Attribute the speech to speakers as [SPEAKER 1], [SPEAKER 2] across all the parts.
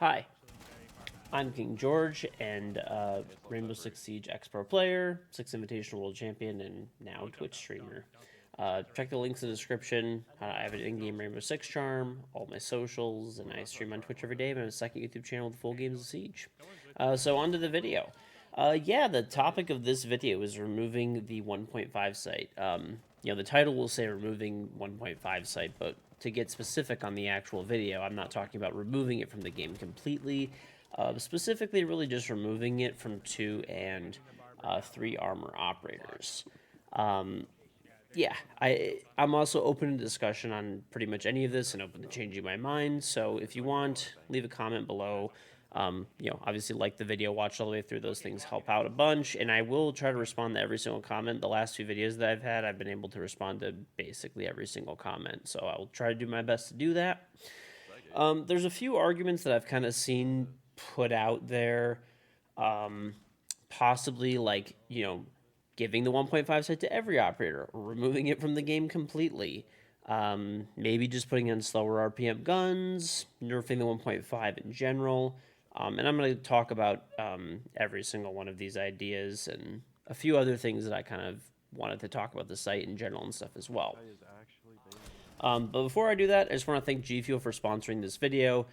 [SPEAKER 1] Hi, I'm King George, and Rainbow Six Siege X-Pro player, Six Invitational World Champion, and now Twitch streamer. Check the links in the description. I have an in-game Rainbow Six charm, all my socials, and I stream on Twitch every day. I have a second YouTube channel with full games of Siege. So on to the video. Yeah, the topic of this video is removing the 1.5 site. The title will say removing 1.5 site, but to get specific on the actual video, I'm not talking about removing it from the game completely. Specifically, really just removing it from 2 and 3 armor operators. Yeah, I'm also open to discussion on pretty much any of this and open to changing my mind. So if you want, leave a comment below. Obviously like the video, watch all the way through. Those things help out a bunch, and I will try to respond to every single comment. The last 2 videos that I've had, I've been able to respond to basically every single comment, so I'll try to do my best to do that. There's a few arguments that I've kind of seen put out there, possibly like, giving the 1.5 site to every operator, or removing it from the game completely. Maybe just putting in slower RPM guns, nerfing the 1.5 in general. And I'm going to talk about every single one of these ideas and a few other things that I kind of wanted to talk about the site in general and stuff as well. But before I do that, I just want to thank G Fuel for sponsoring this video.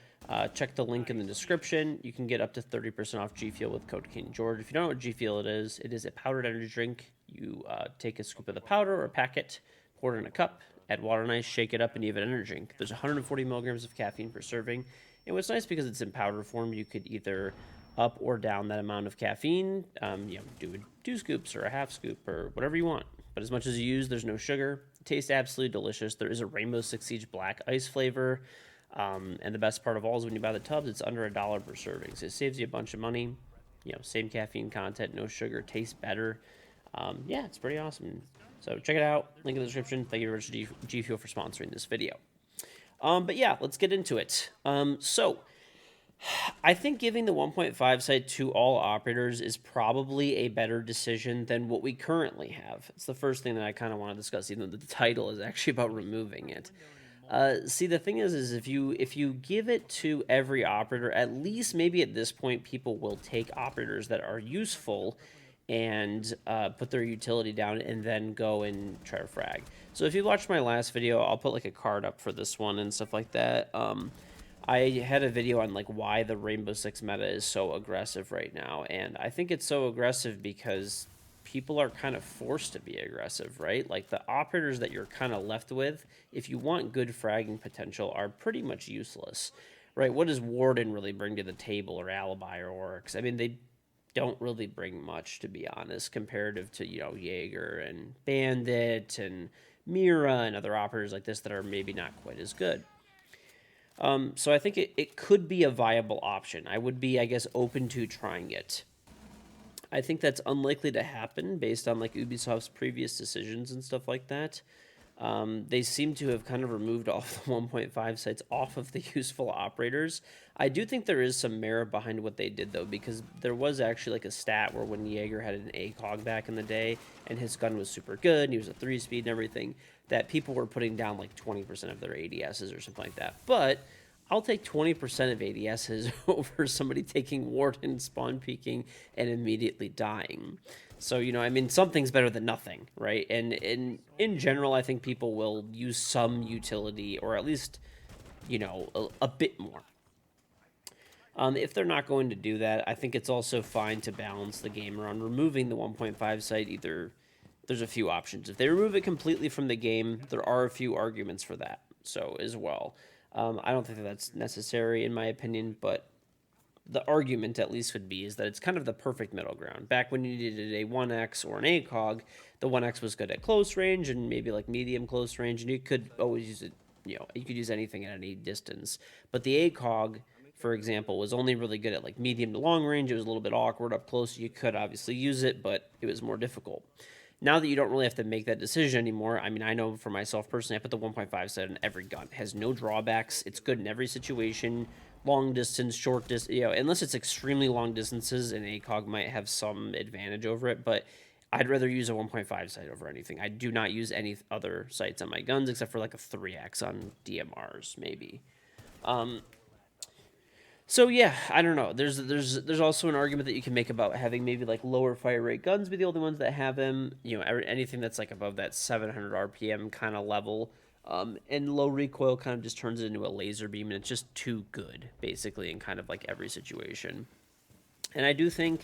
[SPEAKER 1] Check the link in the description. You can get up to 30% off G Fuel with code KingGeorge. If you don't know what G Fuel it is a powdered energy drink. You take a scoop of the powder or a packet, pour it in a cup, add water and ice, shake it up, and you have an energy drink. There's 140 milligrams of caffeine per serving. And what's nice, because it's in powder form, you could either up or down that amount of caffeine. Do 2 scoops or a half scoop or whatever you want. But as much as you use, there's no sugar. It tastes absolutely delicious. There is a Rainbow Six Siege Black Ice flavor. And the best part of all is when you buy the tubs, it's under $1 per serving. So it saves you a bunch of money. Same caffeine content, no sugar, tastes better. Yeah, it's pretty awesome. So check it out. Link in the description. Thank you very much to G Fuel for sponsoring this video. But yeah, let's get into it. So I think giving the 1.5 site to all operators is probably a better decision than what we currently have. It's the first thing that I kind of want to discuss, even though the title is actually about removing it. See, the thing is if you give it to every operator, at least maybe at this point, people will take operators that are useful and put their utility down and then go and try to frag. So if you watched my last video, I'll put like a card up for this one and stuff like that. I had a video on like why the Rainbow Six meta is so aggressive right now, and I think it's so aggressive because people are kind of forced to be aggressive, right? Like the operators that you're kind of left with, if you want good fragging potential, are pretty much useless, right? What does Warden really bring to the table, or Alibi, or Oryx? I mean, they don't really bring much, to be honest, comparative to, Jaeger and Bandit and Mira and other operators like this that are maybe not quite as good. So I think it could be a viable option. I would be, I guess, open to trying it. I think that's unlikely to happen based on like Ubisoft's previous decisions and stuff like that. They seem to have kind of removed all the 1.5 sites off of the useful operators. I do think there is some merit behind what they did, though, because there was actually like a stat where when Jaeger had an ACOG back in the day and his gun was super good and he was a 3-speed and everything, that people were putting down like 20% of their ADSs or something like that. But I'll take 20% of ADSs over somebody taking Warden, spawn peeking, and immediately dying. So, I mean, something's better than nothing, right? And in general, I think people will use some utility, or at least, a bit more. If they're not going to do that, I think it's also fine to balance the game around removing the 1.5 site. Either there's a few options. If they remove it completely from the game, there are a few arguments for that, so as well. I don't think that that's necessary, in my opinion, but the argument at least would be is that it's kind of the perfect middle ground. Back when you needed a 1x or an ACOG, the 1x was good at close range and maybe like medium close range, and you could always use it, you could use anything at any distance. But the ACOG, for example, was only really good at like medium to long range. It was a little bit awkward up close. You could obviously use it, but it was more difficult. Now that you don't really have to make that decision anymore, I mean, I know for myself personally, I put the 1.5 set in every gun. It has no drawbacks. It's good in every situation. Long distance, short distance, unless it's extremely long distances, and ACOG might have some advantage over it, but I'd rather use a 1.5 sight over anything. I do not use any other sights on my guns except for like a 3x on DMRs, maybe. So yeah, I don't know. There's also an argument that you can make about having maybe like lower fire rate guns be the only ones that have them. You know, anything that's like above that 700 RPM kind of level, and low recoil kind of just turns it into a laser beam, and it's just too good basically in kind of like every situation. And I do think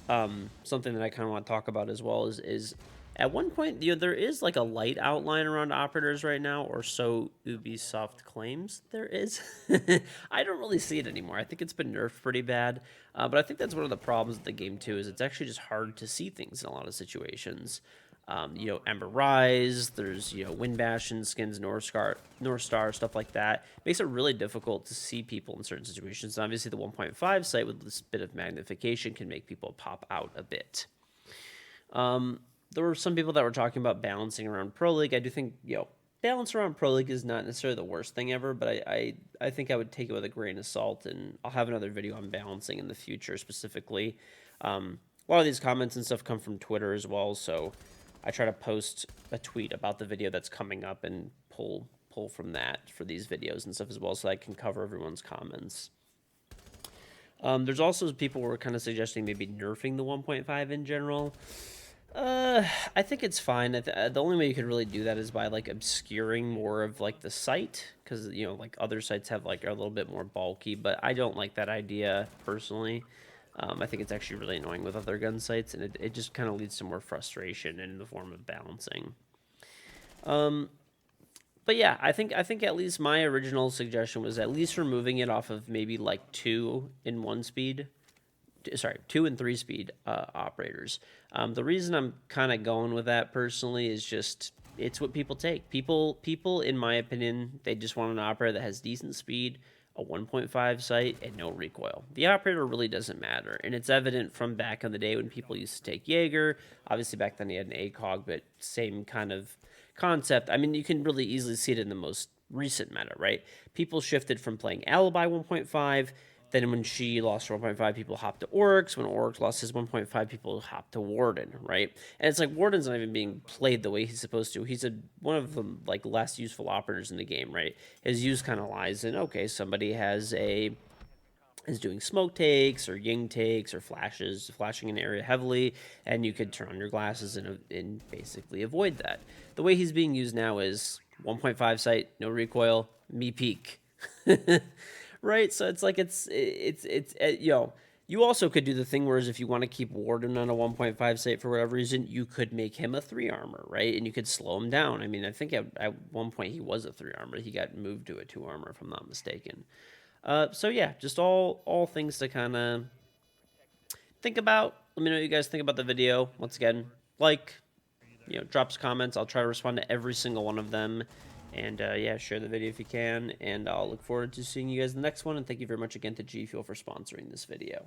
[SPEAKER 1] something that I kind of want to talk about as well is at one point, there is like a light outline around operators right now, or so Ubisoft claims there is. I don't really see it anymore. I think it's been nerfed pretty bad, but I think that's one of the problems with the game too. Is it's actually just hard to see things in a lot of situations. Ember Rise, there's, Wind Bastion skins, North Star, stuff like that. Makes it really difficult to see people in certain situations. And obviously, the 1.5 sight with this bit of magnification can make people pop out a bit. There were some people that were talking about balancing around Pro League. I do think, balance around Pro League is not necessarily the worst thing ever, but I think I would take it with a grain of salt, and I'll have another video on balancing in the future specifically. A lot of these comments and stuff come from Twitter as well, so I try to post a tweet about the video that's coming up and pull from that for these videos and stuff as well, so I can cover everyone's comments. There's also people who are kind of suggesting maybe nerfing the 1.5 in general. I think it's fine. The only way you could really do that is by like obscuring more of like the sight, because like other sites have like are a little bit more bulky, but I don't like that idea personally. I think it's actually really annoying with other gun sights, and it just kind of leads to more frustration in the form of balancing. But yeah, I think at least my original suggestion was at least removing it off of maybe like 2 and 3 speed operators. The reason I'm kind of going with that personally is just it's what people take. People, in my opinion, they just want an operator that has decent speed, a 1.5 sight, and no recoil. The operator really doesn't matter, and it's evident from back in the day when people used to take Jaeger. Obviously, back then he had an ACOG, but same kind of concept. I mean, you can really easily see it in the most recent meta, right? People shifted from playing Alibi 1.5. Then when she lost her 1.5, people hopped to Oryx. When Oryx lost his 1.5, people hopped to Warden, right? And it's like Warden's not even being played the way he's supposed to. He's one of the like less useful operators in the game, right? His use kind of lies in, okay, somebody is doing smoke takes or ying takes or flashing an area heavily, and you could turn on your glasses and basically avoid that. The way he's being used now is 1.5 sight, no recoil, me peek. Right? So it's like you also could do the thing whereas if you want to keep Warden on a 1.5 sight for whatever reason, you could make him a 3 armor, right? And you could slow him down. I mean, I think at one point he was a 3 armor. He got moved to a 2 armor if I'm not mistaken. So yeah, just all things to kind of think about. Let me know what you guys think about the video. Once again, drop some comments. I'll try to respond to every single one of them. And yeah, share the video if you can. And I'll look forward to seeing you guys in the next one. And thank you very much again to G Fuel for sponsoring this video.